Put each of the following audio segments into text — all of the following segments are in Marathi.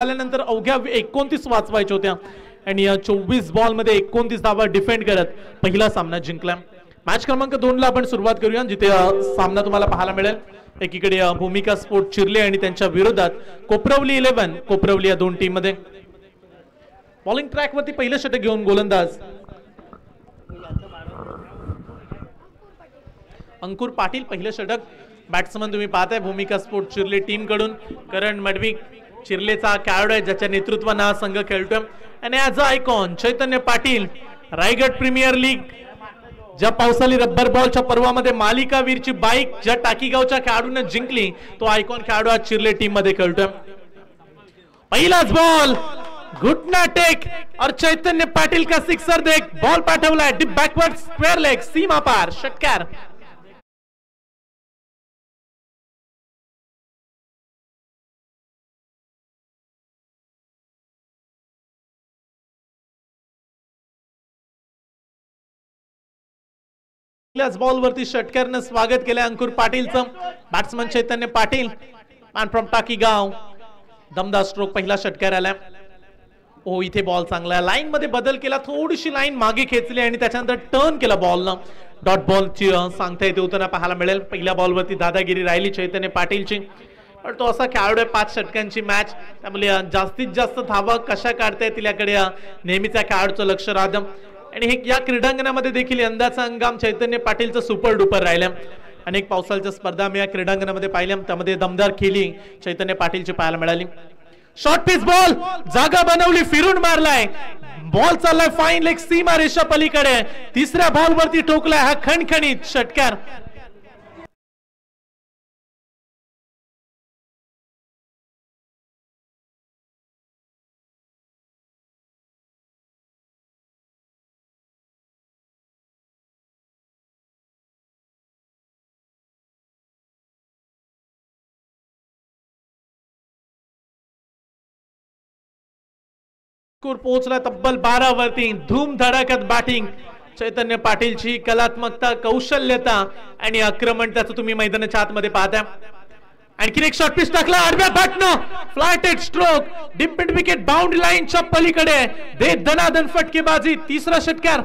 आल्यानंतर अवघ्या 29 वाचवायच्या होत्या आणि 24 बॉल मध्ये 29 धावा डिफेंड करत पहिला सामना जिंकला। मॅच क्रमांक 2 ला आपण सुरुवात करूया, जिथे सामना तुम्हाला पाहायला मिळेल। एकीकडे भूमिका स्पोर्ट चिर्ले आणि त्यांच्या विरोधात कोपरवली 11 कोपरवली या दोन टीम मध्ये। बॉलिंग ट्रॅक वरती पहिलं षटक घेऊन गोलंदाज अंकुर पाटील। पहिलं षटक बॅट्समन तुम्ही पाहताय भूमिका स्पोर्ट चिर्ले टीम कडून करण मडवी, चिर्लेचा खेळाडू आहे ज्याच्या नेतृत्वाने हा संघ खेळतोय। आणि as a icon Chaitanya Patil, Raigad premier league ज्या पावसाळी रब्बर बॉलच्या पर्वामध्ये मालिकावीरची बाईक ज्या टाकीगावच्या खेळाडूने जिंकली, तो आयकॉन खेळाडू आज चिर्ले टीम मध्ये खेळतोय। पहिलाच बॉल घुटना टेक और चैतन्य पाटील का सिक्सर देख बॉल पाठवलाय डीप बॅकवर्ड स्क्वेअर लेग सीमा पार षटकार। बॉल वरती षटकारने स्वागत केलं अंकुर पाटीलचं। Batsman Chaitanya Patil man from Takigaon, दमदार स्ट्रोक पहिला षटकार आला। ओ इथे बॉल चांगला लाईन मध्ये बदल केला, थोडीशी लाईन मागे खेचली आणि त्याच्यानंतर टर्न केला बॉलनं। डॉट बॉलची सांगता येते होताना पाहायला मिळेल। पहिल्या बॉल वरती दादागिरी राहिली चैतन्य पाटीलची, पण तो असा खेळाडू आहे 5 षटकांची मॅच, त्यामुळे जास्तीत जास्त धावा कशा काढता येतील याकडे नेहमीच्या खेळाडूचं लक्ष राहतं। आणि हे या क्रीडांगणामध्ये देखील यंदाचा हंगाम चैतन्य पाटीलचं सुपर डुपर राहिलं। अनेक पावसाळ्याच्या स्पर्धा मी या क्रीडांगणामध्ये पाहिल्या, त्यामध्ये दमदार खेळी चैतन्य पाटीलची पाहायला मिळाली। शॉर्ट पिच बॉल जागा बनवली, फिरून मारलाय, बॉल चाललाय फाईन लेग सीमा रेषा पलीकडे। तिसऱ्या बॉल वरती ठोकलाय हा खणखणीत षटकार। पोहोचला तब्बल 12 वरती, धूम धडाक्यात बॅटिंग चैतन्य पाटीलची, कलात्मकता, कौशल्यता आणि आक्रमणताचं तुम्ही मैदानाच्या आतमध्ये पाहता। आणखी एक शॉर्ट पिच टाकला आडव्या बॅटनं, flatted stroke deep mid wicket boundary लाईनच्या पलीकडे दे दनादन फटकेबाजी। तिसरा षटकार।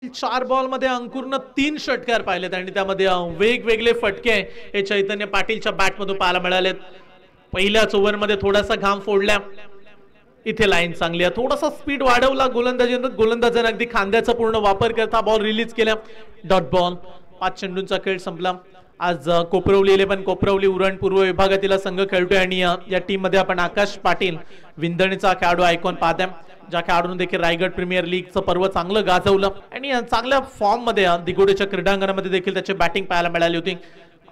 चार बॉल मध्ये अंकुरनं 3 षटकार पाहिलेत आणि त्यामध्ये वेगवेगळे फटके हे चैतन्य पाटीलच्या बॅट मधून पाहायला मिळालेत। पहिल्याच ओव्हर मध्ये थोडासा घाम फोडला, इथे लाईन चांगली आहे, थोडासा स्पीड वाढवला गोलंदाजाने अगदी खांद्याचा पूर्ण वापर करता बॉल रिलीज केला। डॉट बॉल 5 चेंडूंचा खेळ संपला। आज कोपरवली 11 कोपरवली उरण पूर्व विभागातील संघ खेळतोय आणि या टीम मध्ये आपण आकाश पाटील विंदणीचा खेळाडू आयकॉन पाहताय, ज्या खेळाडूने देखील रायगड प्रीमियर लीगचं पर्व चांगलं गाजवलं आणि चांगल्या फॉर्म मध्ये दिगोडेच्या क्रीडांगणामध्ये देखील त्याची बॅटिंग पाहायला मिळाली होती।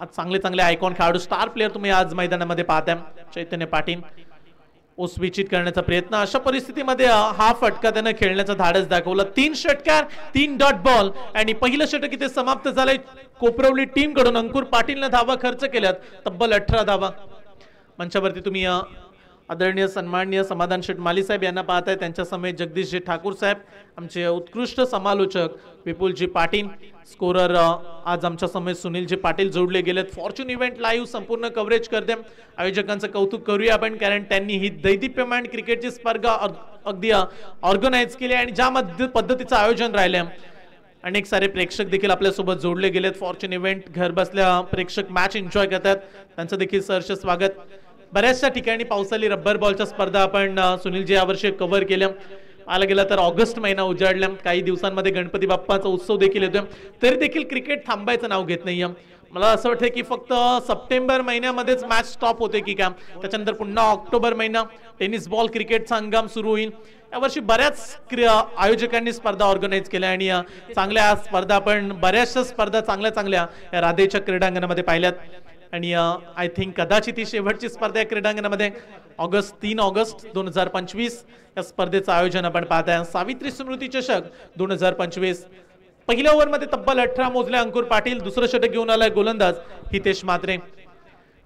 आज चांगले आयकॉन खेळाडू स्टार प्लेअर तुम्ही आज मैदानामध्ये पाहताय। चैतन्य पाटील ओसविचित करण्याचा प्रयत्न, अशा परिस्थितीमध्ये हा फटका त्याने खेळण्याचा धाडस दाखवला। 3 षटकार 3 डॉट बॉल आणि पहिलं षटक इथे समाप्त झालंय। कोपरवली टीम कडून अंकुर पाटीलने धावा खर्च केल्यात तब्बल 18 धावा। मंचावरती तुम्ही आदरणीय सन्माननीय समाधान शेठ माली साहेब यांना पाहताय, त्यांच्या समेत जगदीशजी ठाकूर साहेब, आमचे उत्कृष्ट समालोचक विपुलजी पाटील, स्कोरर आज आमच्या समेत सुनीलजी पाटील जोडले गेलेत। फॉर्च्यून इव्हेंट लाईव्ह संपूर्ण कव्हरेज करते, आयोजकांचं कौतुक करूया आपण, कारण त्यांनी ही दैदिप्यमान क्रिकेटची स्पर्धा अगदी ऑर्गनाइज केली आणि ज्या पद्धतीचं आयोजन राहिले, अनेक सारे प्रेक्षक देखील आपल्यासोबत जोडले गेलेत। फॉर्च्यून इव्हेंट घर बसल्या प्रेक्षक मॅच एन्जॉय करतात, त्यांचं देखील सहर्ष स्वागत। बऱ्याचशा ठिकाणी पावसाळी रब्बर बॉलच्या स्पर्धा आपण सुनीलजी यावर्षी कव्हर केल्या। आला गेला तर ऑगस्ट महिना उजाडला, काही दिवसांमध्ये गणपती बाप्पाचा उत्सव देखील येतोय, तरी देखील क्रिकेट थांबायचं नाव घेत नाहीये। मला असं वाटतं की फक्त सप्टेंबर महिन्यामध्येच मॅच स्टॉप होते की काय, त्याच्यानंतर पुन्हा ऑक्टोबर महिना टेनिस बॉल क्रिकेटचा हंगाम सुरू होईल। यावर्षी बऱ्याच आयोजकांनी स्पर्धा ऑर्गनाइज केल्या आणि चांगल्या स्पर्धा आपण बऱ्याचशा स्पर्धा चांगल्या या राधेच्या क्रीडांगणामध्ये पाहिल्यात। आणि आय थिंक कदाचित ही शेवटची स्पर्धा क्रीडांगणामध्ये 3 ऑगस्ट 2025 या स्पर्धेचं आयोजन आपण पाहताय। सावित्री स्मृती चषक 2025 पहिल्या ओव्हरमध्ये तब्बल 18 मोजले अंकुर पाटील. दुसरं षटक घेऊन आलाय गोलंदाज हितेश म्हात्रे.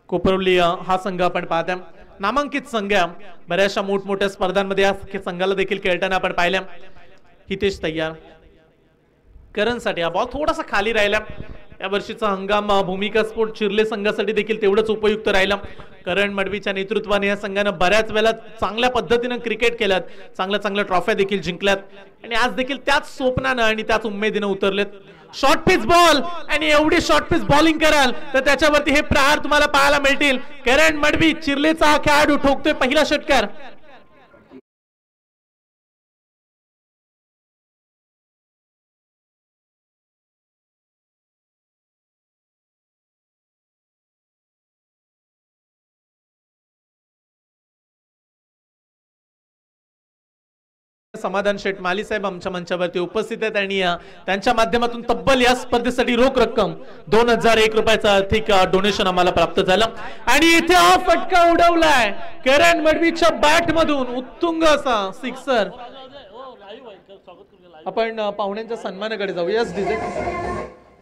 कोपरवली हा संघ आपण पाहता नामांकित संघ बऱ्याचशा मोठमोठ्या स्पर्धांमध्ये या संघाला देखील खेळताना आपण पाहिल्या. हितेश तयार. करणसाठी हा बॉल थोडासा खाली राहिला. या वर्षीचा हंगाम भूमिका स्पोर्ट चिर्ले संघासाठी देखील तेवढंच उपयुक्त राहिला. करण मडवीच्या नेतृत्वाने या संघानं बऱ्याच वेळा चांगल्या पद्धतीनं क्रिकेट केल्यात, चांगल्या ट्रॉफ्या देखील जिंकल्यात आणि आज देखील त्याच स्वप्नानं आणि त्याच उमेदीनं उतरलेत. शॉर्ट पिच बॉल आणि एवढी शॉर्ट पिच बॉलिंग कराल तर त्याच्यावरती हे प्रहार तुम्हाला पाहायला मिळतील. करण मडवी चिर्लेचा हा खेळाडू ठोकतोय पहिला षटकार. समाधान शेठ माली साहेब आमच्या मंचावरती उपस्थित आहेत आणि त्यांच्या माध्यमातून तब्बल या स्पर्धेसाठी रोख रक्कम 2001 रुपयाचा आर्थिक डोनेशन आम्हाला प्राप्त झालं. आणि इथे हा फटका उडवलाय करण मडवीच्या बॅट मधून उत्तुंग असा सिक्सर. आपण पाहुण्यांच्या सन्मानाकडे जाऊया. यस डीजे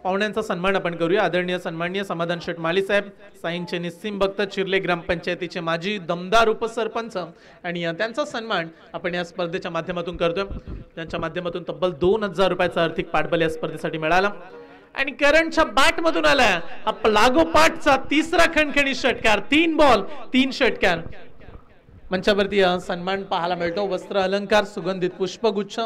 पाहुण्यांचा सन्मान आपण करूया. आदरणीय सन्माननीय समाधान शेठ माली साहेब साईंचे निस्सिम भक्त चिर्ले ग्रामपंचायतीचे माजी दमदार उपसरपंच आणि त्यांचा सन्मान आपण या स्पर्धेच्या माध्यमातून करतोय. त्यांच्या माध्यमातून तब्बल 2000 रुपयाचा आर्थिक पाठबळ या स्पर्धेसाठी मिळाला. आणि करणच्या बॅट मधून आला हा लागोपाठचा तिसरा खणखणी षटकार. 3 बॉल 3 षटकार. मंचावरती सन्मान पाहायला मिळतो. वस्त्र अलंकार, सुगंधित पुष्पगुच्छ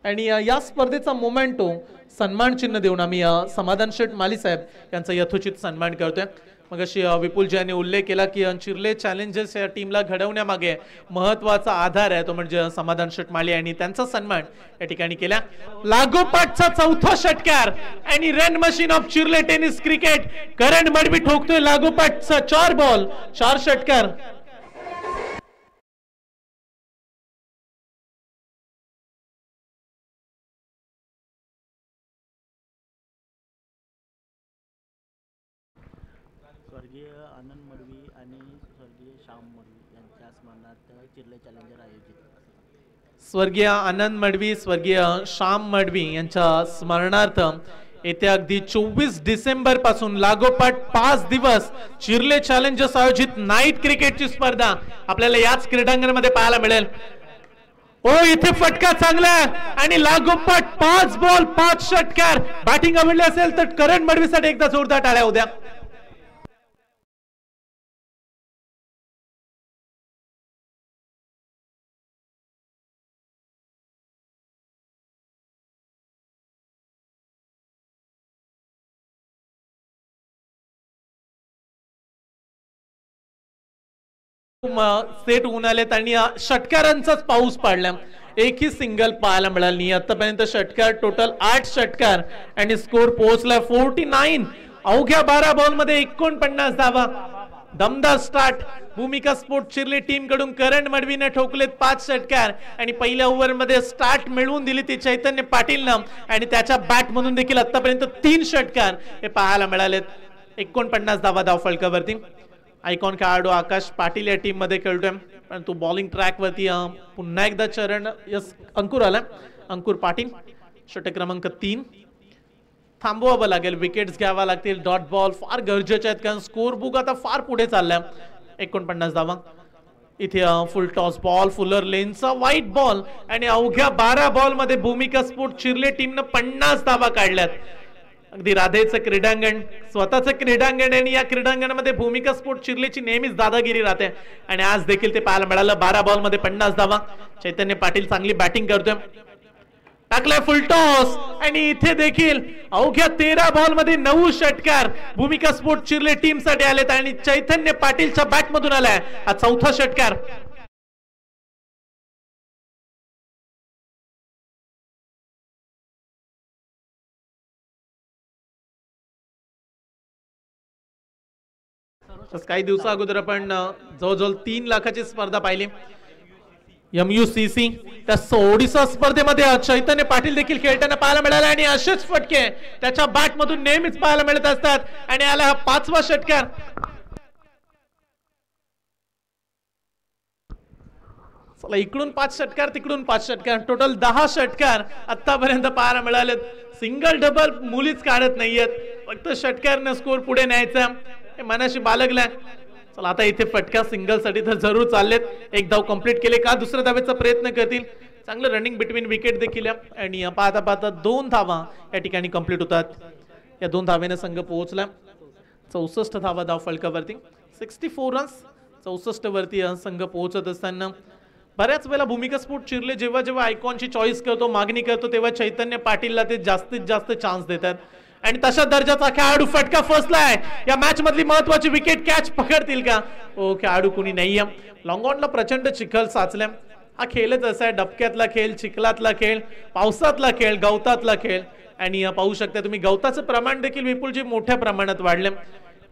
आणि या स्पर्धेचा मोमेंटो सन्मान चिन्ह देऊन आम्ही समाधान शेठ माली साहेब यांचा यथोचित सन्मान करतोय. मग अशी विपुलजी यांनी उल्लेख केला की चिर्ले चॅलेंजर्स या टीमला घडवण्यामागे महत्वाचा आधार आहे तो म्हणजे समाधान शेठ माली आणि त्यांचा सन्मान या ठिकाणी केला. लागोपाठचा चौथा षटकार आणि run machine of Chirle tennis cricket Karan Madvi ठोकतोय लागोपाठचा 4 बॉल 4 षटकार. स्वर्गीय आनंद मडवी आणि स्वर्गीय श्याम मडवी यांच्या स्मरणार्थ चिर्ले चॅलेंजर आयोजित. स्वर्गीय आनंद मडवी स्वर्गीय श्याम मडवी यांच्या स्मरणार्थ येत्या अगदी 24 डिसेंबर पासून लागोपाठ 5 दिवस चिर्ले चॅलेंजर्स आयोजित नाईट क्रिकेटची स्पर्धा आपल्याला याच क्रीडांगणामध्ये पाहायला मिळेल. ओ इथे फटका चांगला आणि लागोपाठ 5 बॉल 5 षटकार. बॅटिंग आवडली असेल तर करण मडवीसाठी एकदा जोरदार टाळ्या होत्या. सेट होऊन आलेत आणि षटकारांचाच पाऊस पडला. एकही सिंगल पाहायला मिळाली नाही आतापर्यंत. षटकार टोटल 8 षटकार आणि स्कोर पोहोचला 49. अवघ्या 12 बॉल मध्ये 49 धावा. दमदार स्टार्ट भूमिका स्पोर्ट चिर्ले टीम कडून. करण मडवीने ठोकलेत 5 षटकार आणि पहिल्या ओव्हर मध्ये स्टार्ट मिळवून दिली ती चैतन्य पाटीलनं आणि त्याच्या बॅट मधून देखील आतापर्यंत 3 षटकार हे पाहायला मिळालेत. 49 धावा धाव फलकावरती. आयकॉन खेळाडू आकाश पाटील या टीम मध्ये खेळतोय परंतु बॉलिंग ट्रॅक वरती पुन्हा एकदा चरण यस अंकुर आला. अंकुर पाटील षटक क्रमांक 3 थांबवावं लागेल. विकेट्स घ्यावा लागतील. डॉट बॉल फार गरजेचे आहेत कारण स्कोर बुक आता फार पुढे चाललाय. 49 धावा. इथे फुल टॉस बॉल फुलर लेनचा व्हाईट बॉल आणि अवघ्या 12 बॉल मध्ये भूमिका स्पोर्ट चिर्ले टीमनं 50 धावा काढल्यात. अगदी राधेचं क्रीडांगण स्वतःचं क्रीडांगण आणि या क्रीडांगणामध्ये भूमिका स्पोर्ट चिर्लेची नेहमीच दादागिरी राहते आणि आज देखील ते पाहायला मिळालं. 12 बॉल मध्ये 50 धावा. चैतन्य पाटील चांगली बॅटिंग करतोय. टाकलाय फुल टॉस आणि इथे देखील अवघ्या 13 बॉल मध्ये 9 षटकार भूमिका स्पोर्ट चिर्ले टीम साठी आलेत आणि चैतन्य पाटीलच्या बॅट मधून आलाय हा 4था षटकार. काही दिवसा अगोदर आपण जवळजवळ 3 लाखाची स्पर्धा पाहिली. MUCC त्या ओडिसा स्पर्धेमध्ये चैतन्य पाटील देखील खेळताना पाहायला मिळाला आणि असेच फटके त्याच्या बॅट मधून नेहमीच पाहायला मिळत असतात आणि आला हा 5वा षटकार. चला इकडून 5 षटकार तिकडून 5 षटकार टोटल 10 षटकार आतापर्यंत पाहायला मिळालेत. सिंगल डबल मुलीच काढत नाहीयेत, फक्त षटकारनं स्कोर पुढे न्यायचा हे मनाशी बाळगलाय. चला आता इथे फटका सिंगल साठी तर जरूर चाललेत. एक धाव कंप्लीट केले का दुसऱ्या धावेचा प्रयत्न करतील. चांगलं रनिंग बिटवीन विकेट देखील आणि पाहता पाहता 2 धावा या ठिकाणी कंप्लीट होतात. या 2 धावेने संघ पोहोचला 64 धावा धाव फलकावरती. 64 रन्स 64 वरती संघ पोहोचत असताना बऱ्याच वेळेला भूमिका स्फोट चिरले जेव्हा जेव्हा आयकॉनची चॉईस करतो, मागणी करतो, तेव्हा चैतन्य पाटीलला ते जास्तीत जास्त चान्स देतात आणि तशा दर्जाचा खेळाडू फटका फसलाय. या मॅच मधली महत्वाची विकेट कॅच पकडतील का? ओ खेळाडू कोणी नाहीये. लॉंग ऑनला प्रचंड चिखल साचल्या. हा खेळच असा आहे, डबक्यातला खेळ, चिखलातला खेळ, पावसातला खेळ, गवतातला खेळ आणि पाहू शकता तुम्ही गवताचं प्रमाण देखील विपुलजी मोठ्या प्रमाणात वाढले.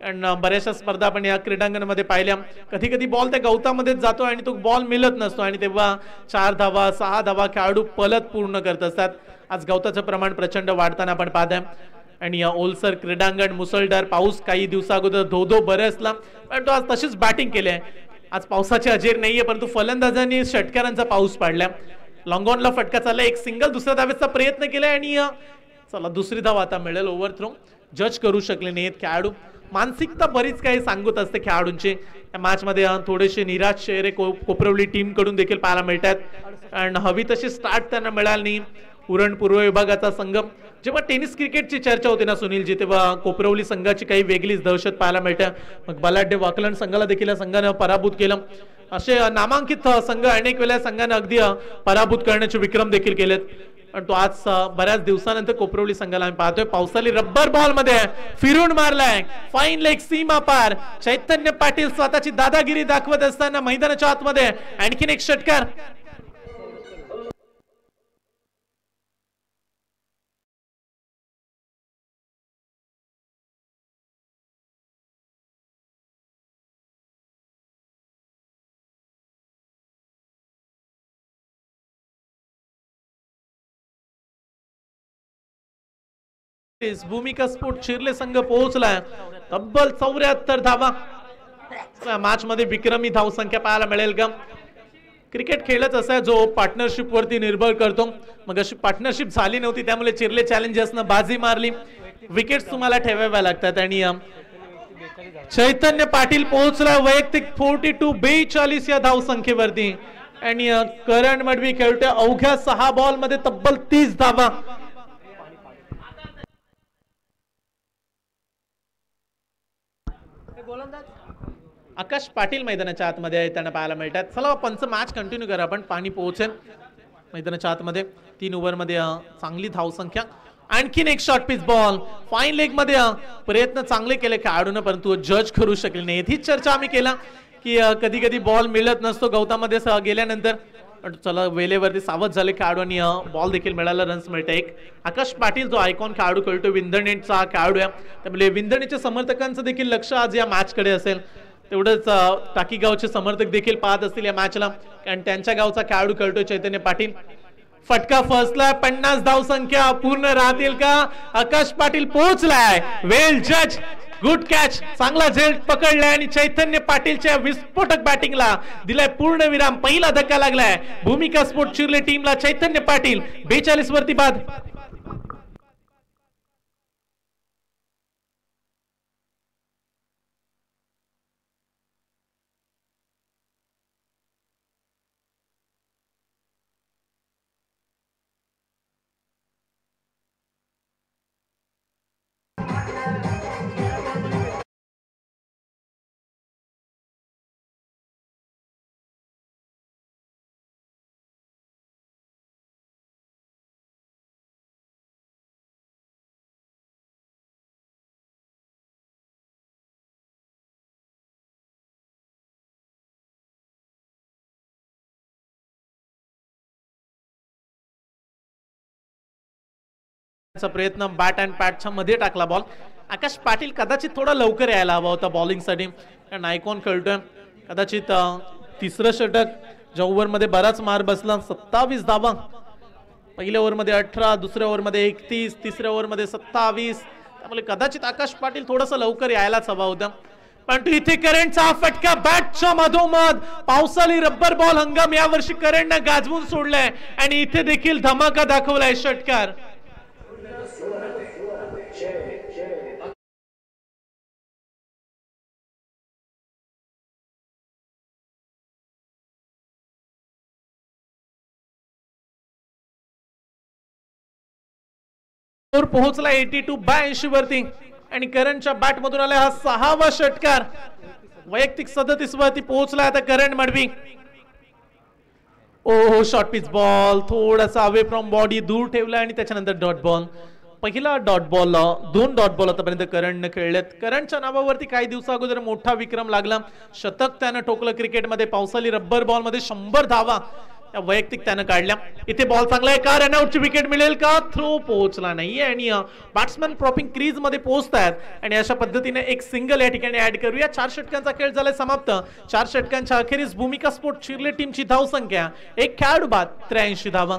कारण बऱ्याचशा स्पर्धा आपण या क्रीडांगणामध्ये पाहिल्या. कधी कधी बॉल त्या गवतामध्येच जातो आणि तो बॉल मिळत नसतो आणि तेव्हा 4 धावा 6 धावा खेळाडू पलत पूर्ण करत असतात. आज गवताचं प्रमाण प्रचंड वाढताना आपण पाहताय आणि या ओलसर क्रीडांगण मुसळधार पाऊस काही दिवसा अगोदर धो बरसला पण तो आज तशीच बॅटिंग केली आहे. आज पावसाची अजेर नाहीये परंतु फलंदाजांनी षटकारांचा पाऊस पाडला. लॉंगॉनला फटका चालला, एक सिंगल दुसऱ्या धावेचा प्रयत्न केलाय आणि चला दुसरी धाव आता मिळेल. ओव्हर थ्रो जज करू शकले नाहीत खेळाडू. मानसिकता बरीच काही सांगत असते खेळाडूंची. या मॅच मध्ये थोडेसे निराश चेहरे कोपरवली टीम कडून देखील पाहायला मिळतात कारण हवी तशी स्टार्ट त्यांना मिळाली नाही. उरण पूर्व विभागाचा संघ जेव्हा टेनिस क्रिकेटची चर्चा होती ना सुनीलजी, तेव्हा कोपरवली संघाची काही वेगळीच दहशत पाहायला मिळते. मग बलाढ्य वाकलन संघाला देखील या संघाने पराभूत केलं. असे नामांकित संघ अनेक वेळा संघाने अगदी पराभूत करण्याचे विक्रम देखील केलेत. पण तो आज बऱ्याच दिवसानंतर कोपरवली संघाला आम्ही पाहतोय पावसाली रब्बर बॉल मध्ये फिरून मारलाय. फाईन लेग सीमा पार. चैतन्य पाटील स्वतःची दादागिरी दाखवत असताना मैदानाच्या आतमध्ये आणखीन एक षटकार. भूमिका स्फोट चिरले संघ पोहोचलाय तब्बल 74 धावा. मॅच मध्ये विक्रमी धाव संख्या पाहायला मिळेल का? क्रिकेट खेळच असा जो पार्टनरशिप वरती निर्भर करतो. मग अशी पार्टनरशिप झाली नव्हती त्यामुळे चिरले चॅलेंजर्सनं बाजी मारली. विकेट्स तुम्हाला ठेवाव्या लागतात आणि चैतन्य पाटील पोहोचला वैयक्तिक 42 या धाव संख्येवरती आणि करण मडवी खेळतोय अवघ्या 6 बॉल मध्ये तब्बल 30 धावा. आकाश पाटील मैदानाच्या आतमध्ये त्यांना पाहायला मिळतात. चला पंच मॅच कंटिन्यू करा. आपण पाणी पोहोचेल मैदानाच्या आतमध्ये. 3 ओव्हर मध्ये चांगली धाव संख्या. आणखीन एक short pitch ball. Fine leg मध्ये प्रयत्न चांगले केले खेळाडून परंतु जज करू शकले नाही. हीच चर्चा आम्ही केला की कधी कधी बॉल मिळत नसतो गवतामध्ये गेल्यानंतर. चला वेळेवरती सावध झाले खेळाडू आणि बॉल देखील मिळाला, रन्स मिळते. एक आकाश पाटील जो आयकॉन खेळाडू खेळतो विंधणेचा खेळाडू आहे त्यामुळे विंधणेच्या समर्थकांचं देखील लक्ष आज या मॅच कडे असेल. तेवढंच टाकी गावचे समर्थक देखील पाहत असतील या मॅचला कारण त्यांच्या गावचा खेळाडू खेळतोय चैतन्य पाटील. फटका फसलाय. 50 धाव संख्या पूर्ण राहतील का? आकाश पाटील पोहोचलाय. वेल जज, गुड कॅच, चांगला झेल पकडलाय आणि चैतन्य पाटीलच्या विस्फोटक बॅटिंगला दिलाय पूर्ण विराम. पहिला धक्का लागलाय भूमिका स्पोर्ट चिरले टीमला. चैतन्य पाटील 42 वरती बाद. प्रयत्न बॅट अँड पॅडच्या मध्ये टाकला बॉल. आकाश पाटील कदाचित थोडा लवकर यायला हवा होता बॉलिंग साठी कारण आयकॉन खेळतोय. कदाचित तिसरं षटक ज्या ओव्हर मध्ये बराच मार बसला. 27 धावा. पहिल्या ओव्हर मध्ये 18, दुसऱ्या ओव्हर मध्ये 31, तिसऱ्या ओव्हर मध्ये 27. त्यामुळे कदाचित आकाश पाटील थोडंसं लवकर यायलाच हवा होता. पण इथे करंटचा हा फटका बॅटच्या मधोमध. पावसाळी रब्बर बॉल हंगाम यावर्षी करंटनं गाजवून सोडलाय आणि इथे देखील धमाका दाखवलाय षटकार. पोहोचला 82-82 वरती आणि करंटच्या बॅट मधून आला हा 6वा षटकार. वैयक्तिक 37 वरती पोहोचला आता करंट मडवी. ओ शॉर्ट पिच बॉल थोडासा अवे फ्रॉम बॉडी दूर ठेवला आणि त्याच्यानंतर डॉट बॉल. पहिला डॉट बॉल, 2 डॉट बॉल आतापर्यंत करंटने खेळलेत. करंटच्या नावावरती काही दिवसा अगोदर मोठा विक्रम लागला. शतक त्यानं ठोकलं क्रिकेटमध्ये. पावसाळी रब्बर बॉल मध्ये 100 धावा वैयक्तिक त्यानं काढल्या. इथे बॉल चांगला आहे का? रनआउटची विकेट मिळेल का? थ्रो पोहोचला नाहीये आणि बॅट्समॅन प्रॉपिंग क्रीज मध्ये पोहोचतात आणि अशा पद्धतीने एक सिंगल या ठिकाणी ऍड करूया. 4 षटकांचा खेळ झालाय समाप्त. 4 षटकांच्या अखेरीस भूमिका स्पोर्ट चिर्ले टीमची धाव संख्या 1 खेळाडू बाद 83 धावा.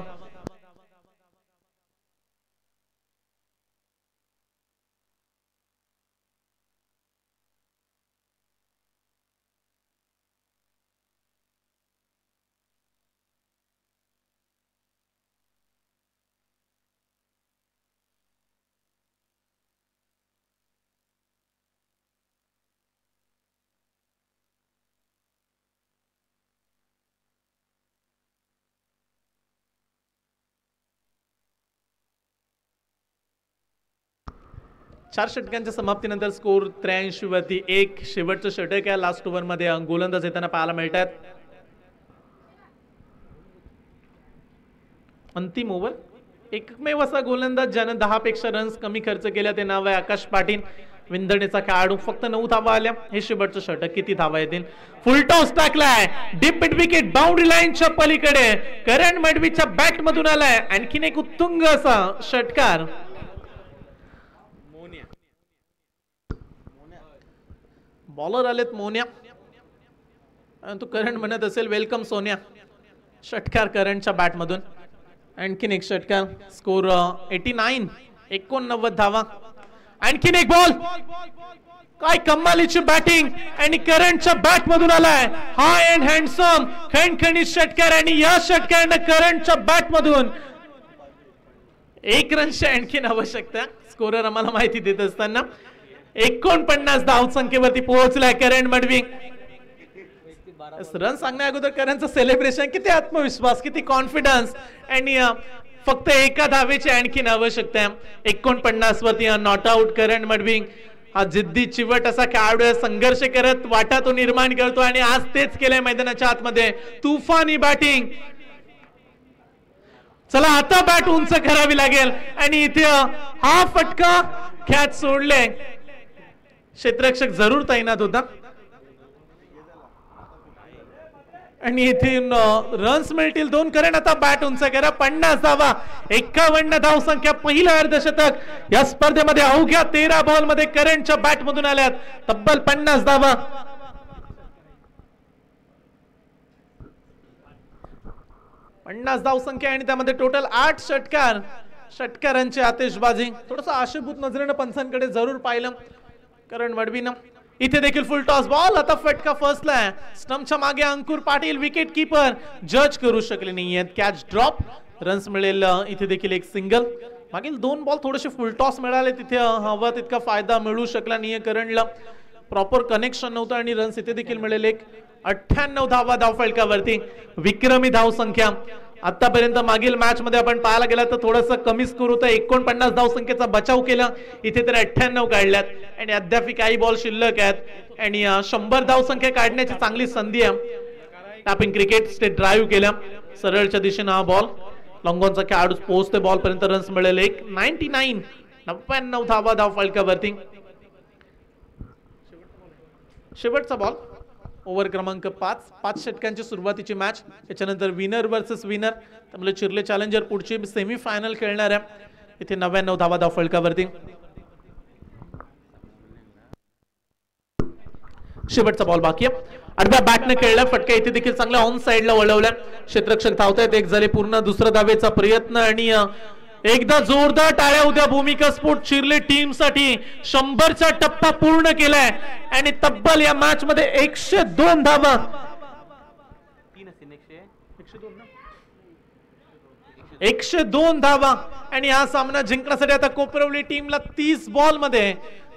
चार षटकांच्या समाप्तीनंतर स्कोर 83 वरती 1. शेवटचं षटक आहे. लास्ट ओव्हर मध्ये गोलंदाज येताना पाहायला मिळतात. अंतिम ओव्हर. एकमेव असा गोलंदाज ज्यानं 10 पेक्षा रन्स कमी खर्च केल्या ते नाव आहे आकाश पाटील. विंदणेचा खेळाडू. फक्त 9 धावा आल्या. हे शेवटचं षटक. किती धावा येतील? फुल टॉस टाकलाय. डीप मिड विकेट बाउंड्री लाईनच्या पलीकडे करंट मडवीच्या बॅट मधून आलाय. आणखीन एक उत्तुंग असा षटकार. बॉलर आलेत मोन्या. तो करंट म्हणत असेल वेलकम सोन्या. षटकार करंटच्या बॅट मधून. आणखीन एक षटकार. स्कोर 89. 89 धावा. आणखीन एक बॉल. काय कमालीची बॅटिंग आणि करंटच्या बॅट मधून आलाय. हाय अँड हँडसम खणखणीत षटकार आणि या षटकाराने करंटच्या बॅट मधून 1 रनची आणखीन आवश्यकता. स्कोरर आम्हाला माहिती देत असताना 49 धावसंख्येवरती पोहोचलाय करंट मडवी. रन सांगण्या अगोदर करंटचं सेलिब्रेशन. किती आत्मविश्वास, किती कॉन्फिडन्स आणि फक्त एका धावेची आणखीन आवश्यकता आहे. 49 वरती नॉट आउट करंट मडवी. हा जिद्दी चिवट असा खेळाडू संघर्ष करत वाटा तो निर्माण करतो आणि आज तेच केलंय मैदानाच्या आतमध्ये. तुफानी बॅटिंग. चला आता बॅट उंच करावी लागेल आणि इथे हा फटका कॅच सोडले. क्षेत्ररक्षक जरूर तैनात होता आणि इथे रन्स मिळतील 2. करंट आता बॅट उंच करा. 50 धावा. 51 धावसंख्या. पहिलं अर्धशतक या स्पर्धेमध्ये अवघ्या 13 बॉल मध्ये करंटच्या बॅट मधून आल्यात. तब्बल 50 धावा. 50 धावसंख्या आणि त्यामध्ये टोटल 8 षटकार. षटकारांची आतिषबाजी. थोडस आशेभूत नजरेनं पंचांकडे जरूर पाहिलं करंट मडवीनं. इथे देखील फुल टॉस बॉल. आता फटका फसलाय. स्टंपच्या मागे अंकुर पाटील विकेट कीपर जज करू शकले नाहीयेत. Catch drop. रन्स मिळेल. इथे देखील एक सिंगल. मागील 2 बॉल थोडेसे फुल टॉस मिळाले. तिथे हवा तितका फायदा मिळू शकला नाहीये करंटला. प्रॉपर कनेक्शन नव्हतं आणि रन्स इथे देखील मिळेल. 98 धावा धावफलकावरती. विक्रमी धाव संख्या. आतापर्यंत मागील मॅच मध्ये आपण पाहायला गेला तर थोडस कमी स्कोर होता. 49 धावसंख्येचा बचाव केला. इथे तर 98 काढल्यात आणि अद्याप काही बॉल शिल्लक आहेत आणि 100 धावसंख्या काढण्याची चांगली संधी आहे. टॅपिंग क्रिकेट स्टेट ड्राईव्ह केला सरळच्या दिशेने हा बॉल. लॉंगॉनचा खेळाडू पोहोचते बॉल पर्यंत. रन्स मिळेल 99 धावा धावफलकावरती. शेवटचा बॉल. ओव्हर क्रमांक 5 षटकांची सुरुवातीची मॅच. त्याच्यानंतर विनर वर्सेस विनर. त्यामुळे चिर्ले चॅलेंजर पुढची सेमी फायनल खेळणार आहे. इथे 99 धावा धावफलकावरती. शेवटचा बॉल बाकी आहे. आडव्या बॅटने खेळला. फटका इथे देखील चांगला ऑन साइडला वळवला. क्षेत्ररक्षक धावतायत. 1 झाले पूर्ण. दुसरा धावेचा प्रयत्न आणि एकदा जोरदार टाळ्या उद्या भूमिका स्पोर्ट चिर्ले टीम साठी 100चा टप्पा पूर्ण केलाय आणि तब्बल या मॅच मध्ये 102 धावा 102 धावा आणि हा सामना जिंकण्यासाठी आता कोपरवली टीमला 30 बॉल मध्ये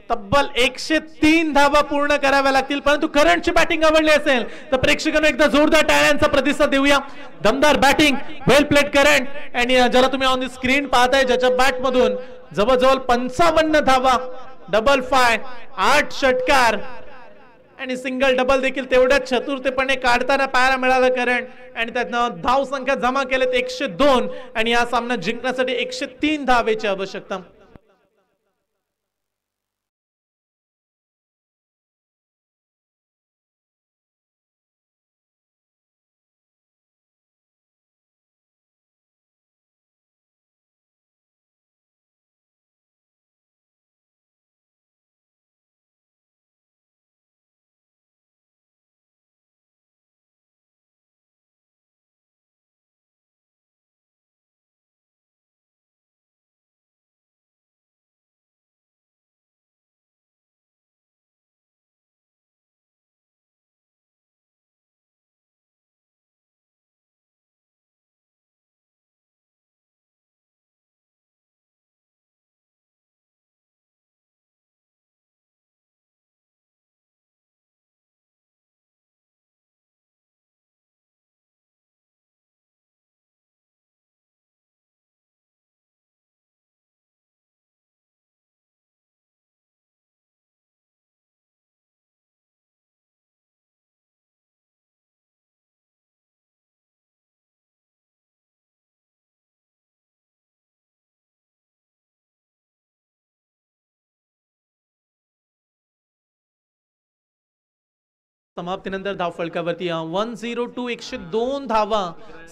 तब्बल 103 धावा पूर्ण कराव्या लागतील. परंतु करंटची बॅटिंग आवडली असेल तर प्रेक्षकांना एकदा जोरदार टाळ्यांचा प्रतिसाद देऊया. दमदार बॅटिंग, वेल प्लेड करंट आणि ज्याला तुम्ही ऑन द स्क्रीन पाहताय ज्याच्या बॅट मधून जवळजवळ 55 धावा, डबल 5, 8 षटकार आणि सिंगल डबल देखील तेवढ्याच चतुरतेपणे काढताना पाहायला मिळालं करंट आणि त्यातनं धाव संख्या जमा केलेत 102 आणि हा सामना जिंकण्यासाठी 103 धावेची आवश्यकता. समाप्तीनंतर धावफलकावरती 102 102 धावा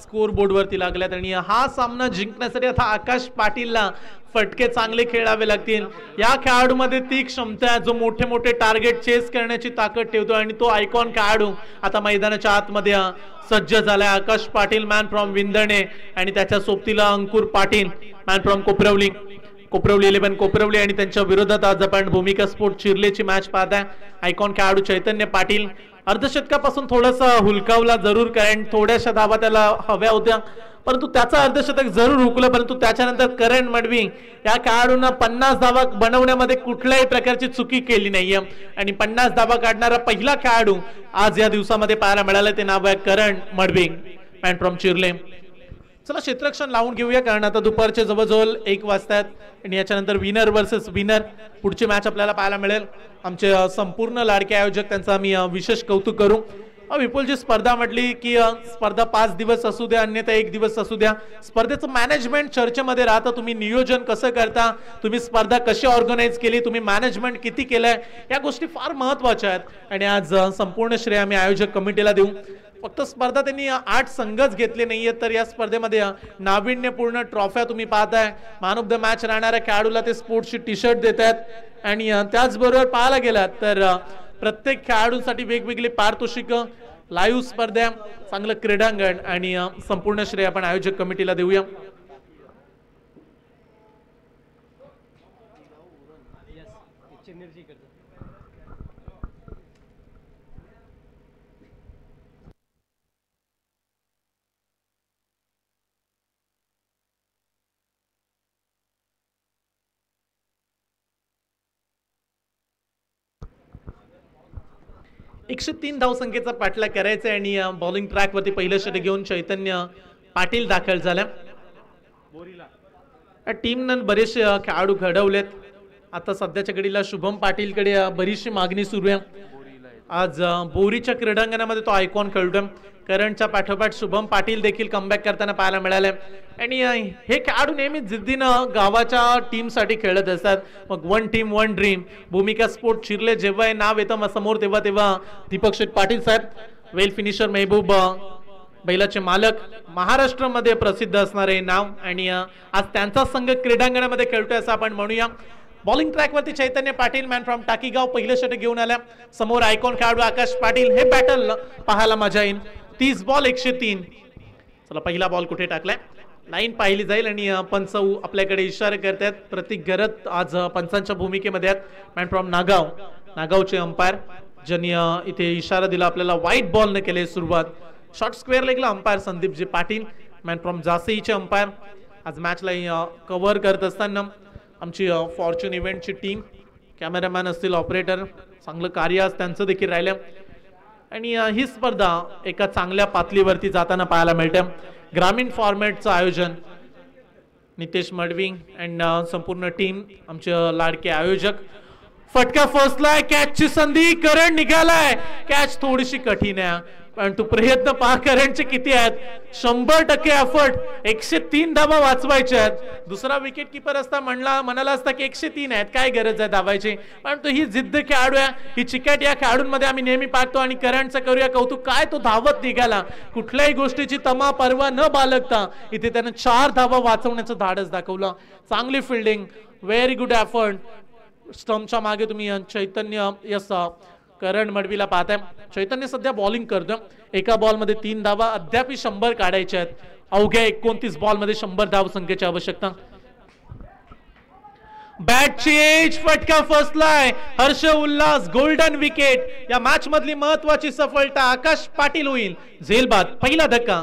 स्कोर बोर्ड वरती लागल्यात आणि हा सामना जिंकण्यासाठी आता आकाश पाटीलला फटके चांगले खेळावे लागतील. या खेळाडूमध्ये ती क्षमता आहे जो मोठे मोठे टार्गेट चेस करण्याची ताकद ठेवतो आणि तो आयकॉन खेळाडू आता मैदानाच्या आतमध्ये सज्ज झालाय. आकाश पाटील मॅन फ्रॉम विंदणे आणि त्याच्या सोबतीला अंकुर पाटील मॅन फ्रॉम कोपरवली. कोपरवली 11 कोपरवली आणि त्यांच्या विरोधात आज आपण भूमिका स्पोर्ट चिर्लेची मॅच पाहताय. आयकॉन खेळाडू चैतन्य पाटील अर्धशतकापासून थोडासा हुलकावला जरूर कारण थोड्याशा धावा त्याला हव्या होत्या परंतु त्याचा अर्धशतक जरूर हुकलं. परंतु त्याच्यानंतर करण मडवी या खेळाडूंना 50 धावा बनवण्यामध्ये कुठल्याही प्रकारची चुकी केली नाहीये आणि 50 धावा काढणारा पहिला खेळाडू आज या दिवसामध्ये पाहायला मिळाला ते नाव आहे करण मडवी मॅन फ्रॉम चिर्ले. चला क्षेत्ररक्षण लावून घेऊया कारण आता दुपारचे जवळजवळ 1 वाजतात आणि याच्यानंतर विनर वर्सेस विनर पुढची मॅच आपल्याला पाहायला मिळेल. आमचे संपूर्ण लाडके आयोजक त्यांचा आम्ही विशेष कौतुक करू. विपुलजी स्पर्धा म्हटली की स्पर्धा 5 दिवस असू द्या अन्यथा 1 दिवस असू द्या स्पर्धेचं मॅनेजमेंट चर्चेमध्ये राहतं. तुम्ही नियोजन कसं करता, तुम्ही स्पर्धा कशी ऑर्गनाइज केली, तुम्ही मॅनेजमेंट किती केलंय या गोष्टी फार महत्वाच्या आहेत आणि आज संपूर्ण श्रेय आम्ही आयोजक कमिटीला देऊ. फक्त स्पर्धा त्यांनी 8 संघच घेतले नाहीयेत तर या स्पर्धेमध्ये नाविन्यपूर्ण ट्रॉफ्या तुम्ही पाहताय. मॅन ऑफ द मॅच राहणाऱ्या खेळाडूला ते स्पोर्ट्सची टी शर्ट देत आहेत आणि त्याचबरोबर पाहायला गेलात तर प्रत्येक खेळाडूंसाठी वेगवेगळी पारितोषिक, लाईव्ह स्पर्धा, चांगलं क्रीडांगण आणि संपूर्ण श्रेय आपण आयोजक कमिटीला देऊया. एकशे 3 धावसंख्येचा पाठलाग करायचा आणि बॉलिंग ट्रॅक वरती पहिलं षटक घेऊन चैतन्य पाटील दाखल झाला. टीमनं बरेचसे खेळाडू घडवलेत. आता सध्याच्या घडीला शुभम पाटीलकडे बरीचशी मागणी सुरू आहे. आज बोरीच्या क्रीडांगणामध्ये तो आयकॉन खेळतोय. करणच्या पाठोपाठ शुभम पाटील देखील कमबॅक करताना पाहायला मिळाले आणि हे खेळाडू नेहमी जिद्दीनं गावाच्या टीम साठी खेळत असतात. मग 1 टीम 1 ड्रीम भूमिका स्पोर्ट चिर्ले जेव्हा हे नाव येतं समोर तेव्हा दीपक शेठ पाटील साहेब वेल फिनिशर महबूब बैलाचे मालक महाराष्ट्रामध्ये प्रसिद्ध असणारे नाव आणि आज त्यांचा संघ क्रीडांगणामध्ये खेळतोय असं आपण म्हणूया. बॉलिंग ट्रॅक वरती चैतन्य पाटील मॅन फ्रॉम टाकीगाव पहिलं षटक घेऊन आल्या. समोर आयकॉन खेळाडू आकाश पाटील. हे बॅटल पाहायला मजा येईल. 30 बॉल 103. चला पहिला बॉल कुठे टाकलाय लाईन पाहिली जाईल आणि पंच आपल्याकडे इशारा करतात. प्रतीक गरत आज पंचांच्या भूमिकेमध्ये आहेत. मॅन फ्रॉम नागाव, नागावचे अंपायर ज्यांनी इथे इशारा दिला आपल्याला व्हाईट बॉल न केले सुरुवात. शॉर्ट स्क्वेअर लेगला umpire Sandeepji Patil, man from जासईचे अंपायर. आज मॅचला कव्हर करत असताना आमची फॉर्च्यून इव्हेंटची टीम, कॅमेरामॅन असतील, ऑपरेटर, चांगलं कार्य आज त्यांचं देखील राहिलं. आणि ही स्पर्धा एका चांगल्या पातळीवरती जाताना पाहायला मिळते. ग्रामीण फॉर्मॅटचं आयोजन नितेश मडवी अँड संपूर्ण टीम, आमचे लाडके आयोजक. फटका फसलाय, कॅचची संधी, करंट निघालाय. कॅच थोडीशी कठीण आहे पण तू प्रयत्न पहा करंटचे किती आहेत. 100% एफर्ट, 103 धावा वाचवायच्या आहेत. दुसरा विकेट किपर असता म्हणाला असता की 103 आहेत, काय गरज आहे धावायची. पण तो ही जिद्द खेळाडू आहे, ही चिकाटी या खेळाडूंमध्ये आम्ही नेहमी पाहतो. आणि करंटचं करूया कौतुक, काय तो धावत निघाला, कुठल्याही गोष्टीची तमा परवा न बाळगता इथे त्यानं 4 धावा वाचवण्याचं धाडस दाखवलं. चांगली फिल्डिंग, व्हेरी गुड एफर्ट. स्टंपच्या मागे तुम्ही चैतन्य करण मडवीला पाहताय. चैतन्य सध्या बॉलिंग करतोय. एका बॉलमध्ये 3 धावा, अद्याप 100 काढायच्या आहेत. अवघ्या 29 बॉलमध्ये 100 धाव संख्येची आवश्यकता. बॅट चेंज, फटका फसलाय. Harsh Ulhas, golden wicket. या मॅच मधली महत्वाची सफलता आकाश पाटील होईल. झेलबाद पहिला धक्का.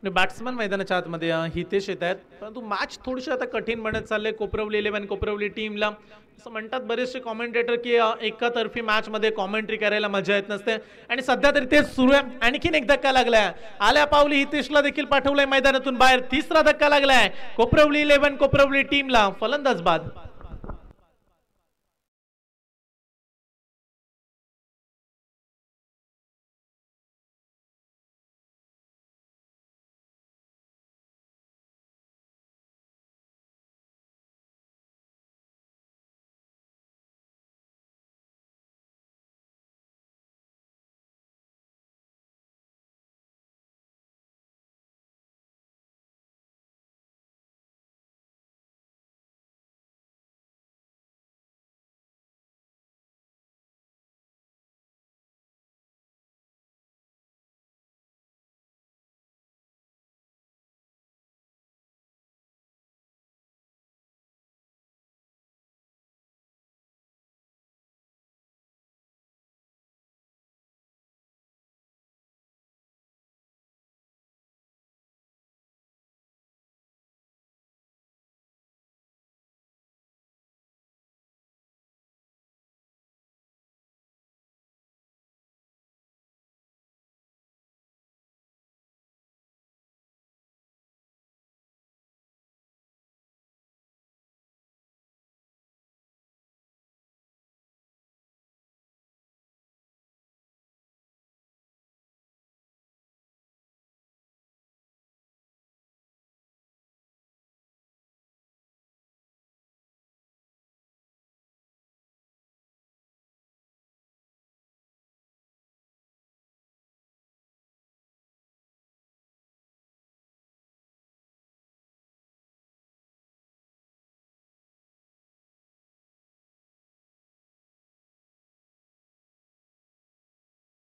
बॅट्समन मैदानाच्या आतमध्ये हितेश येत आहेत. परंतु मॅच थोडीशी आता कठीण बनत चालले. कोपरवली 11 कोपरवली टीमला असं म्हणतात बरेचसे कॉमेंटेटर की एकातर्फी मॅच मध्ये कॉमेंट्री करायला मजा येत नसते. आणि सध्या तरी तेच सुरू आहे. आणखीन एक धक्का लागलाय. आल्या पावली हितेशला देखील पाठवलंय मैदानातून बाहेर. तिसरा धक्का लागलाय कोपरवली 11 कोपरवली टीमला. फलंदाज बाद.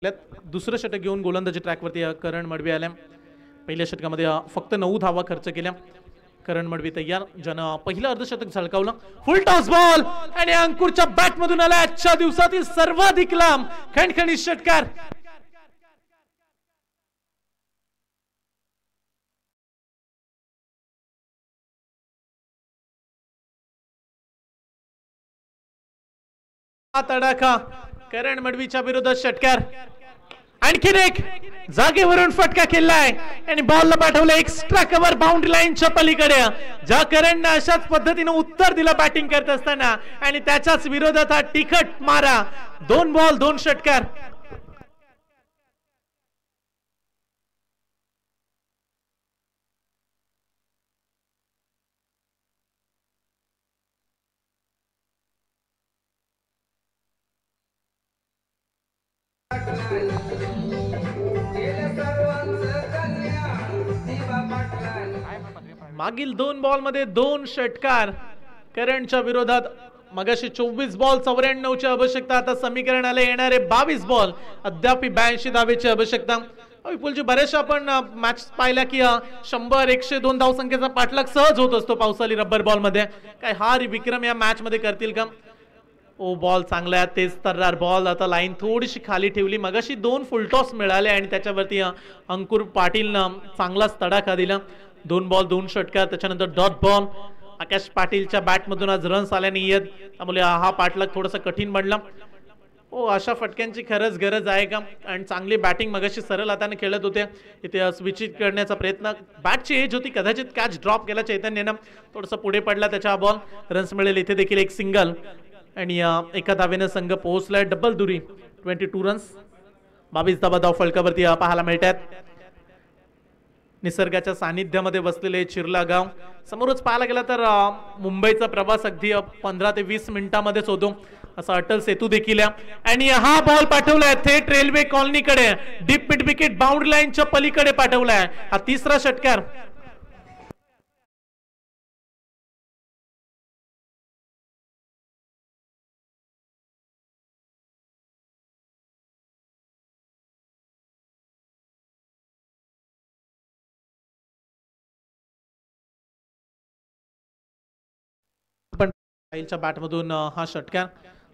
दुसरं षटक घेऊन गोलंदाजी ट्रॅकवरती करण मडवी आल्या. पहिल्या षटकामध्ये फक्त 9 धावा खर्च केल्या. करण मडवी तयार, ज्यानं पहिलं अर्धशतक झळकावलं. फुल टॉस बॉल आणि अंकुरच्या बॅट मधून आला आजच्या दिवसातील सर्वाधिक लांब खणखणीत षटकार. तडाखा करण मडवीच्या विरोधात षटकार. आणखीन एक जागेवरून फटका केलाय आणि बॉलला पाठवलं एक्स्ट्रा कव्हर बाउंड्री लाईनच्या पलीकडे. ज्या करणने अशाच पद्धतीने उत्तर दिलं बॅटिंग करत असताना आणि त्याच्याच विरोधात हा तिखट मारा. 2 बॉल 2 षटकार. मागील 2 बॉल मध्ये 2 षटकार करणच्या विरोधात. मगाशी 24 बॉल 94ची आवश्यकता, आता समीकरण आले येणारे 22 बॉल अद्याप 82 धावेची आवश्यकता. विपुलजी, बरेचशा आपण मॅच पाहिल्या की 100 102 धावसंख्येचा पाठलाग सहज होत असतो पावसाळी रब्बर बॉल मध्ये. काय हा विक्रम या मॅच मध्ये करतील का? ओ बॉल चांगला, तेच तर्रार बॉल. आता लाईन थोडीशी खाली ठेवली. मगाशी 2 फुलटॉस मिळाले आणि त्याच्यावरती अंकुर पाटीलनं चांगलाच तडाखा दिला. 2 बॉल 2 षटकार. त्याच्यानंतर डॉट बॉल. आकाश पाटीलच्या बॅटमधून आज रन्स आल्या नाहीयेत, त्यामुळे हा पाठलाग थोडासा कठीण बनला. ओ, अशा फटक्यांची खरंच गरज आहे का? आणि चांगली बॅटिंग मगाशी सरळ हाताने खेळत होते. इथे स्विचिंग करण्याचा प्रयत्न, बॅटची एज होती, कदाचित कॅच ड्रॉप केला चैतन्यनं. थोडासा पुढे पडला त्याच्या बॉल. रन्स मिळेल. इथे देखील एक सिंगल आणि एका धावेनं संघ पोहोचलाय डबल दुरी. 22 रन्स. 22 धावा धाव फलकावरती पाहायला मिळतात. निसर्गाच्या सानिध्यामध्ये बसलेले चिर्ला गाव. समोरच पाहायला गेला तर मुंबईचा प्रवास अगदी 15 ते 20 मिनिटांमध्येच होतो. असा अटल सेतू देखील आहे. आणि हा बॉल पाठवलाय थेट रेल्वे कॉलनीकडे. डीप मिड विकेट बाउंड्री लाईनच्या पलीकडे पाठवलाय. हा 3रा षटकार. पाटीलच्या बॅटमधून हा षटकार.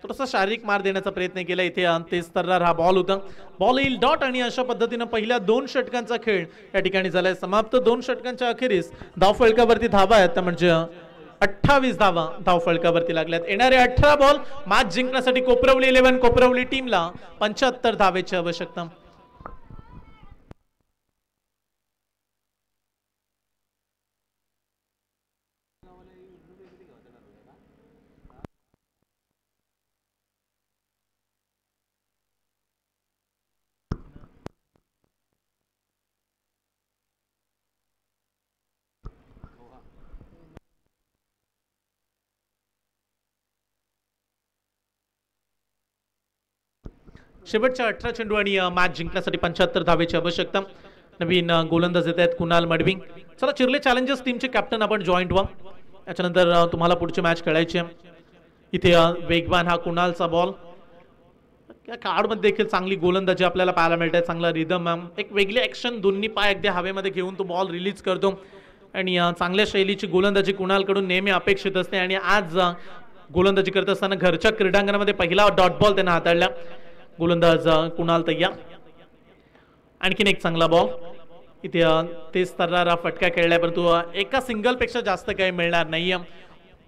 थोडासा शारीरिक मार देण्याचा प्रयत्न केला इथे. तेच तर्रार हा बॉल होता. बॉल येईल डॉट आणि अशा पद्धतीने पहिल्या 2 षटकांचा खेळ या ठिकाणी झालाय समाप्त. 2 षटकांच्या अखेरीस धावफलकावरती धावा आहेत, त्या म्हणजे 28 धावा धावफलकावरती लागल्यात. येणारे 18 बॉल मॅच जिंकण्यासाठी कोपरवली 11 कोपरवली टीमला 75 धावेची आवश्यकता. शेवटच्या 18 चेंडू आणि मॅच जिंकण्यासाठी 75 धावेची आवश्यकता. नवीन गोलंदाज येत आहेत कुणाल मडवी. चला, चिर्ले चॅलेंजर्स टीमचे कॅप्टन आपण जॉईंट व्हा. याच्यानंतर तुम्हाला पुढची मॅच खेळायची आहे. इथे वेगवान हा कुणालचा बॉल. या कार्डमध्ये देखील चांगली गोलंदाजी आपल्याला पाहायला मिळते. चांगला रिदम, एक वेगळी ॲक्शन, दोन्ही पाय अगदी हवेमध्ये घेऊन तो बॉल रिलीज करतो आणि चांगल्या शैलीची गोलंदाजी कुणालकडून नेहमी अपेक्षित असते. आणि आज गोलंदाजी करत असताना घरच्या क्रीडांगणामध्ये पहिला डॉट बॉल त्यानं हाताळला. गोलंदाज कुणाल तय्या. आणखीन एक चांगला बॉल. इथे तेच तर्रार फटका खेळलाय, परंतु एका सिंगल पेक्षा जास्त काही मिळणार नाहीये.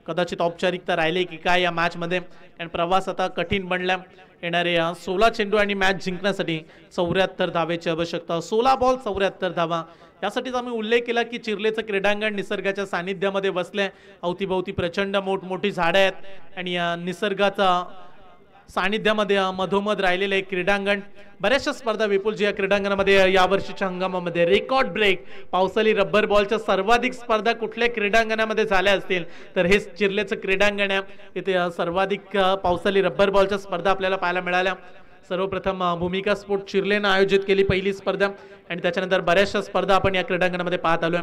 कदाचित औपचारिकता राहिली की काय या मॅच मध्ये. आणि प्रवास आता कठीण बनला. येणारे 16 चेंडू आणि मॅच जिंकण्यासाठी 74 धावेची आवश्यकता. 16 बॉल 74 धावा. यासाठीच आम्ही उल्लेख केला की चिर्लेचं क्रीडांगण निसर्गाच्या सानिध्यामध्ये बसले. अवतीभोवती प्रचंड मोठमोठी झाडं आहेत आणि निसर्गाचा सानिध्यामध्ये मधोमध राहिलेले एक क्रीडांगण. बऱ्याचशा स्पर्धा विपुलजी या क्रीडांगणामध्ये यावर्षीच्या हंगामामध्ये रेकॉर्ड ब्रेक पावसाळी रब्बर बॉलच्या सर्वाधिक स्पर्धा कुठल्या क्रीडांगणामध्ये झाल्या असतील तर हे चिर्लेचं क्रीडांगण आहे. इथे सर्वाधिक पावसाळी रब्बर बॉलच्या स्पर्धा आपल्याला पाहायला मिळाल्या. सर्वप्रथम भूमिका स्पोर्ट चिर्लेनं आयोजित केली पहिली स्पर्धा आणि त्याच्यानंतर बऱ्याचशा स्पर्धा आपण या क्रीडांगणामध्ये पाहत आलोय.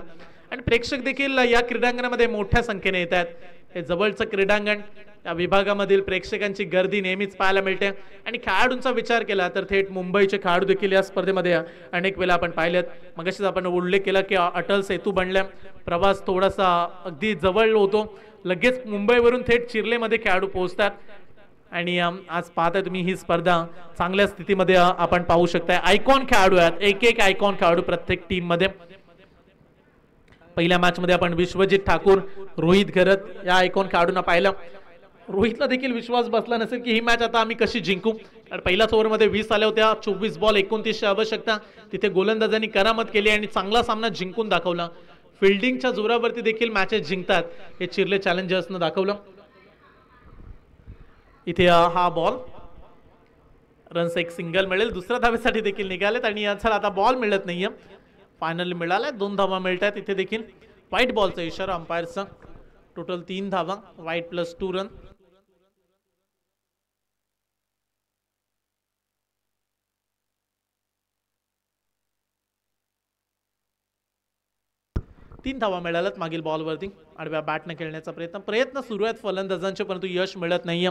आणि प्रेक्षक देखील या क्रीडांगणामध्ये मोठ्या संख्येने येत आहेत. हे जवळचं क्रीडांगण या विभागामधील प्रेक्षकांची गर्दी नेहमीच पाहायला मिळते आणि खेळाडूंचा विचार केला तर थेट मुंबईचे खेळाडू देखील या स्पर्धेमध्ये अनेक वेळा आपण पाहिलेत. मगाशीच आपण उल्लेख केला की अटल सेतू बनल्या, प्रवास थोडासा अगदी जवळ होतो, लगेच मुंबईवरून थेट चिर्लेमध्ये खेळाडू पोहोचतात आणि आज पाहताय तुम्ही ही स्पर्धा चांगल्या स्थितीमध्ये आपण पाहू शकताय. आयकॉन खेळाडू आहेत, एक एक आयकॉन खेळाडू प्रत्येक टीम मध्ये. पहिल्या मॅच मध्ये आपण विश्वजित ठाकूर, रोहित घरत या आयकॉन खेळाडूंना पाहिलं. रोहितला देखील विश्वास बसला नसेल की ही मॅच आता आम्ही कशी जिंकू, कारण पहिल्याच ओव्हरमध्ये 20 आल्या होत्या, 24 बॉल 29 आवश्यकता. तिथे गोलंदाजांनी करामत केली आणि चांगला सामना जिंकून दाखवला. फिल्डिंगच्या जोरावरती देखील मॅचेस जिंकतात हे चिर्ले चॅलेंजर्सनं दाखवलं. इथे हा बॉल रन्स, एक सिंगल मिळेल, दुसऱ्या धावेसाठी देखील निघालेत आणि याचा आता बॉल मिळत नाहीये. फायनली मिळाला, 2 धावा मिळतात. इथे देखील व्हाईट बॉलचा इशारा अंपायरचा. टोटल 3 धावा, व्हाईट प्लस 2 रन. तीन धावा मिळाल्यात मागील बॉलवरती. आडव्या बॅटने खेळण्याचा प्रयत्न सुरू आहेत फलंदाजांचे, परंतु यश मिळत नाहीये.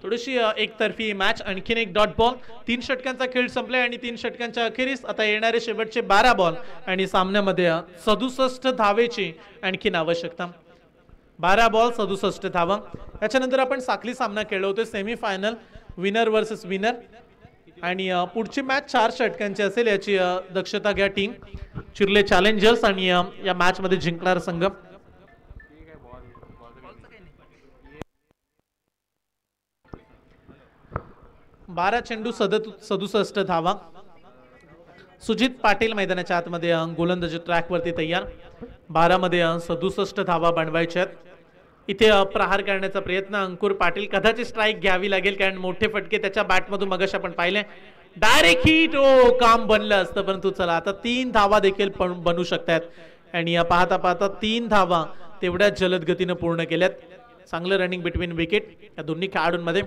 थोडीशी एकतर्फी मॅच. आणखीन एक डॉट बॉल. 3 षटकांचा खेळ संपलाय आणि 3 षटकांच्या अखेरीस आता येणारे शेवटचे 12 बॉल आणि सामन्यामध्ये 67 धावेची आणखीन आवश्यकता. 12 बॉल 67 धावा. याच्यानंतर आपण साखळी सामना खेळलो होतो, सेमीफायनल, विनर वर्सेस विनर, आणि पुढची मॅच 4 षटकांची असेल याची दक्षता घ्या टीम. चिर्ले चॅलेंजर्स आणि या मॅच मध्ये जिंकणारा संघ. 12 चेंडू 67 धावा. सुजित पाटील मैदानाच्या आतमध्ये गोलंदाजी ट्रॅकवरती तयार. 12 मध्ये 67 धावा बनवायच्या आहेत. इथे प्रहार करण्याचा प्रयत्न अंकुर पाटील, कदाचित स्ट्राईक घ्यावी लागेल कारण मोठे फटके त्याच्या बॅटमधून मगाशी आपण पाहिले. डायरेक्ट हिट, काम बनलं असतं, परंतु चला आता 3 धावा देखील बनू शकतात आणि पाहता पाहता 3 धावा तेवढ्या जलद गतीने पूर्ण केल्यात. चांगलं रनिंग बिटवीन विकेट या दोन्ही खेळाडूंमध्ये.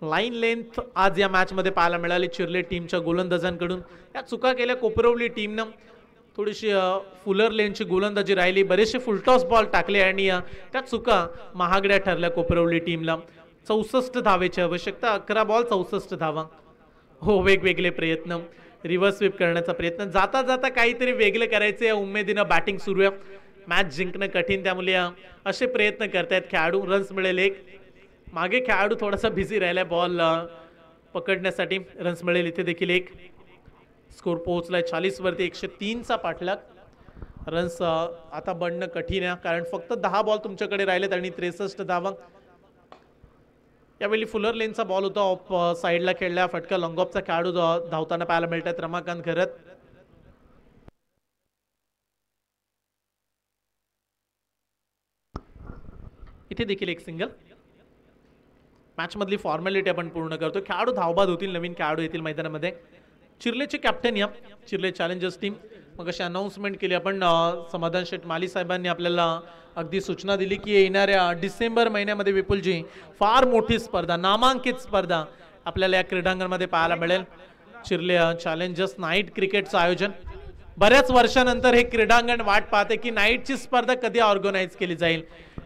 लाईन लेंथ आज या मॅच मध्ये पाहायला मिळाली चिर्ले टीमच्या गोलंदाजांकडून. या चुका केल्या कोपरवली टीमनं. थोडीशी फुलर लेनची गोलंदाजी राहिली, बरेचसे फुलटॉस बॉल टाकले आणि त्या चुका महागड्या ठरल्या कोपरवली टीमला. 64 धावेची आवश्यकता, 11 बॉल 64 धावा. हो, वेगवेगळे प्रयत्न, रिव्हर्स स्वीप करण्याचा प्रयत्न, जाता जाता काहीतरी वेगळे करायचे या उमेदीनं बॅटिंग सुरू आहे. मॅच जिंकणं कठीण, त्यामुळे असे प्रयत्न करतायत खेळाडू. रन्स मिळेल 1. मागे खेळाडू थोडासा बिझी राहिलाय बॉल पकडण्यासाठी. रन्स मिळेल इथे देखील 1. स्कोर पोहोचलाय 40 वरती, 103 चा पाठलाग. रन्स आता बनणं कठीण आहे कारण फक्त 10 बॉल तुमच्याकडे राहिलेत आणि 63 धावा. यावेळी फुलर लेनचा बॉल होता, ऑफ साईडला खेळला, फटका लॉंग ऑफचा खेळाडू धावताना पाहायला मिळतात. रमाकांत घरत. इथे देखील एक सिंगल. मॅच मधली फॉर्मॅलिटी आपण पूर्ण करतो. खेळाडू धावबाद होतील, नवीन खेळाडू येतील मैदानामध्ये. चिर्लेचे कॅप्टन या चिर्ले चॅलेंजर्स टीम. मग अशी अनाउन्समेंट केली आपण, समाधान शेठ माली साहेबांनी आपल्याला अगदी सूचना दिली की येणाऱ्या डिसेंबर महिन्यामध्ये विपुलजी फार मोठी स्पर्धा, नामांकित स्पर्धा आपल्याला या क्रीडांगणामध्ये पाहायला मिळेल. चिर्ले चॅलेंजर्स नाईट क्रिकेटचं आयोजन. बऱ्याच वर्षानंतर हे क्रीडांगण वाट पाहते की नाईटची स्पर्धा कधी ऑर्गनाइज केली जाईल.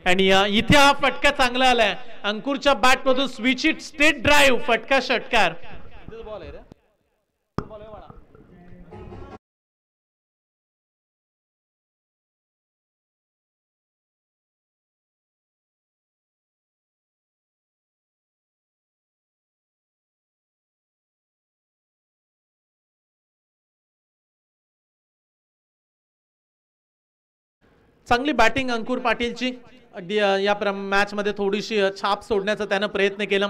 आणि इथे हा फटका चांगला आलाय अंकुरच्या बॅटमधून. स्विच इट स्ट्रेट ड्राईव्ह, फटका षटकार. चांगली बॅटिंग अंकुर पाटीलची. अगदी या मॅच मध्ये थोडीशी छाप सोडण्याचा त्यानं प्रयत्न केला.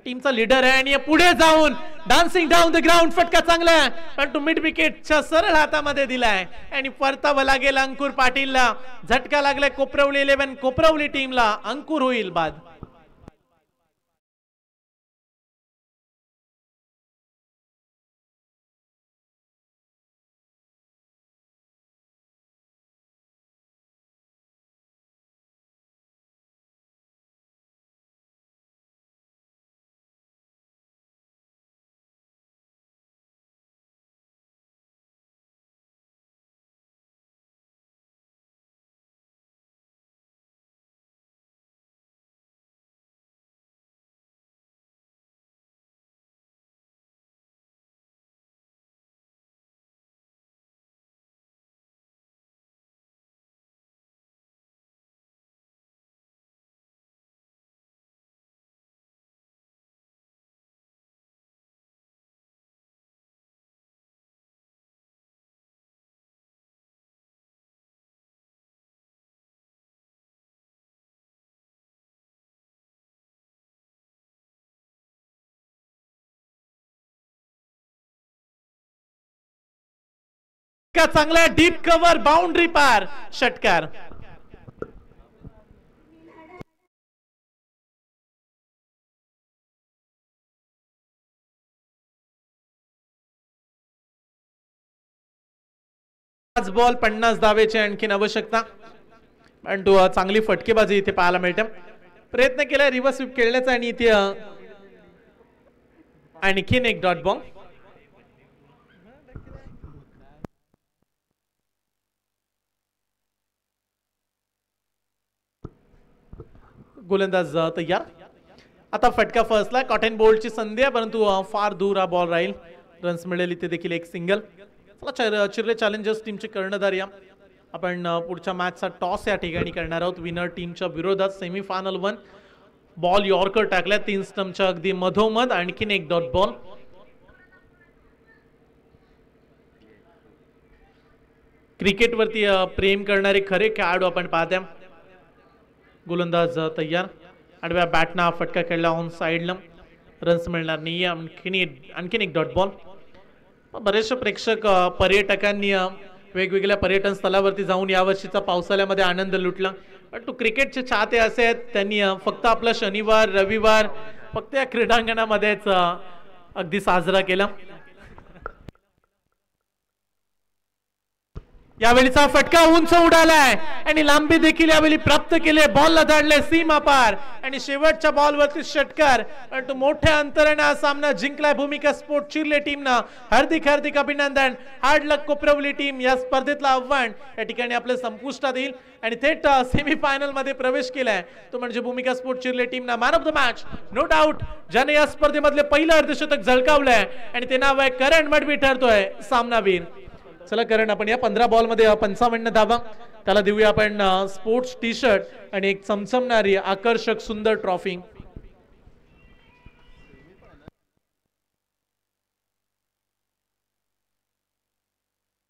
टीमचा लीडर आहे आणि पुढे जाऊन डान्सिंग डाऊन द ग्राउंड, फटका चांगला आहे पण तो मिड विकेटच्या सरळ हातामध्ये दिलाय आणि परतावं लागेल अंकुर पाटीलला. झटका लागलाय कोपरवली 11 कोपरवली टीमला. अंकुर होईल बाद. का चांगला डीप कव्हर, बाउंड्री पार, षटकार. पाच बॉल 50 धावेची आणखीन आवश्यकता, पण तो चांगली फटकेबाजी इथे पाहायला मिळते. प्रयत्न केला रिव्हर्स स्वीप खेळण्याचा आणि इथे आणखीन एक डॉट बॉल. गोलंदाज तयार. आता फटका फर्स्टला कॉटन बोल्टची संधी आहे, परंतु फार दूर हा बॉल राहील. रन्स मिळेल इथे देखील एक सिंगल. चला चिर्ले चॅलेंजर्स टीमचे कर्णधार या. आपण पुढच्या मॅचचा टॉस या ठिकाणी करणार आहोत विनर टीमच्या विरोधात. सेमीफायनल 1 बॉल यॉर्कर टाकल्या 3 स्टंपच्या अगदी मधोमध. आणखीन एक डॉट बॉल. क्रिकेटवरती प्रेम करणारे खरे खेळाडू आपण पाहत्या. गोलंदाज तयार. आडव्या बॅटना फटका खेळला ऑन साइडला. रन्स मिळणार नाही. आणखीन एक डॉट बॉल. बरेचसे प्रेक्षक पर्यटकांनी वेगवेगळ्या पर्यटन स्थळावरती जाऊन यावर्षीचा पावसाळ्यामध्ये आनंद लुटला. पण तो क्रिकेटचे चाहते असे आहेत, त्यांनी फक्त आपला शनिवार रविवार फक्त या क्रीडांगणामध्येच अगदी साजरा केला. यावेळीचा फटका उंच उडालाय आणि लांबी देखील यावेळी प्राप्त केले. बॉलला धाडले सीमा पार आणि शेवटच्या बॉलवरती षटकार. पण तो मोठ्या अंतराने हा सामना जिंकलाय भूमिका स्पोर्ट चिर्ले टीमनं. हार्दिक हार्दिक अभिनंदन. हार्ड लक कोपरवली टीम. या स्पर्धेतलं आव्हान या ठिकाणी आपल्या संपुष्टात येईल आणि थेट सेमीफायनल मध्ये प्रवेश केलाय तो म्हणजे भूमिका स्पोर्ट चिर्ले टीमना. Man of the match no doubt ज्याने या स्पर्धेमधले पहिलं अर्धशतक झळकावलंय आणि ते नाव आहे करण मडवी ठरतोय सामनावीर. चला करण, आपण या 15 बॉल मध्ये 55 धावा, त्याला देऊया आपण स्पोर्ट्स टी शर्ट आणि एक चमचमणारी आकर्षक सुंदर ट्रॉफी.